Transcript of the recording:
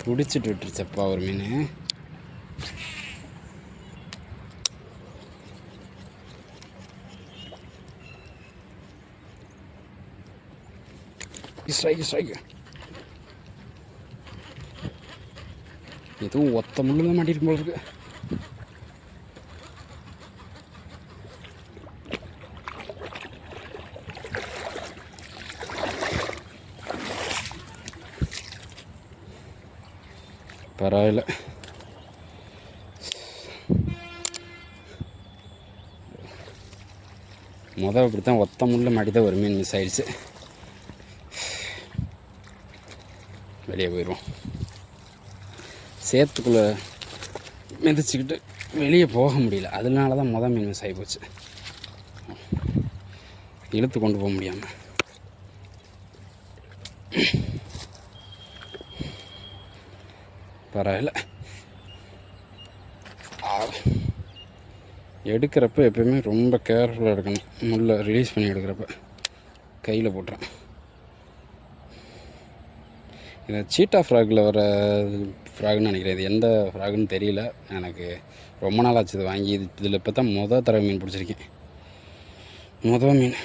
பிடிச்சிட்டு விட்டுருச்சப்பா ஒரு மீன். ஸ்ட்ரைக்கு எதுவும் ஒத்த முள்ளு தான் மாட்டிருக்கும் போல இருக்கு. பரவாயில்ல. அப்படித்தான் ஒத்த முள்ள மாட்டிதான் ஒரு மீன் மிஸ் ஆயிடுச்சு. வெளியே போயிடுவோம். சேத்துக்குள்ளே மிதிச்சுக்கிட்டு வெளியே போக முடியல. அதனால தான் மீன் மிஸ் ஆகி போச்சு. இழுத்து கொண்டு போக முடியாமல். பரவாயில்ல. எடுக்கிறப்ப எப்பயுமே ரொம்ப கேர்ஃபுல்லாக எடுக்கணும். முள்ளை ரிலீஸ் பண்ணி எடுக்கிறப்ப கையில் போட்டுறேன். இந்த சீட்டா ஃப்ராகில் வர ஃப்ராகுன்னு நினைக்கிறேன். இது எந்த ஃப்ராகுன்னு தெரியல எனக்கு. ரொம்ப நாள் ஆச்சு இது வாங்கி. இதில் இப்போ தான் தடவை மீன் பிடிச்சிருக்கேன். மீன்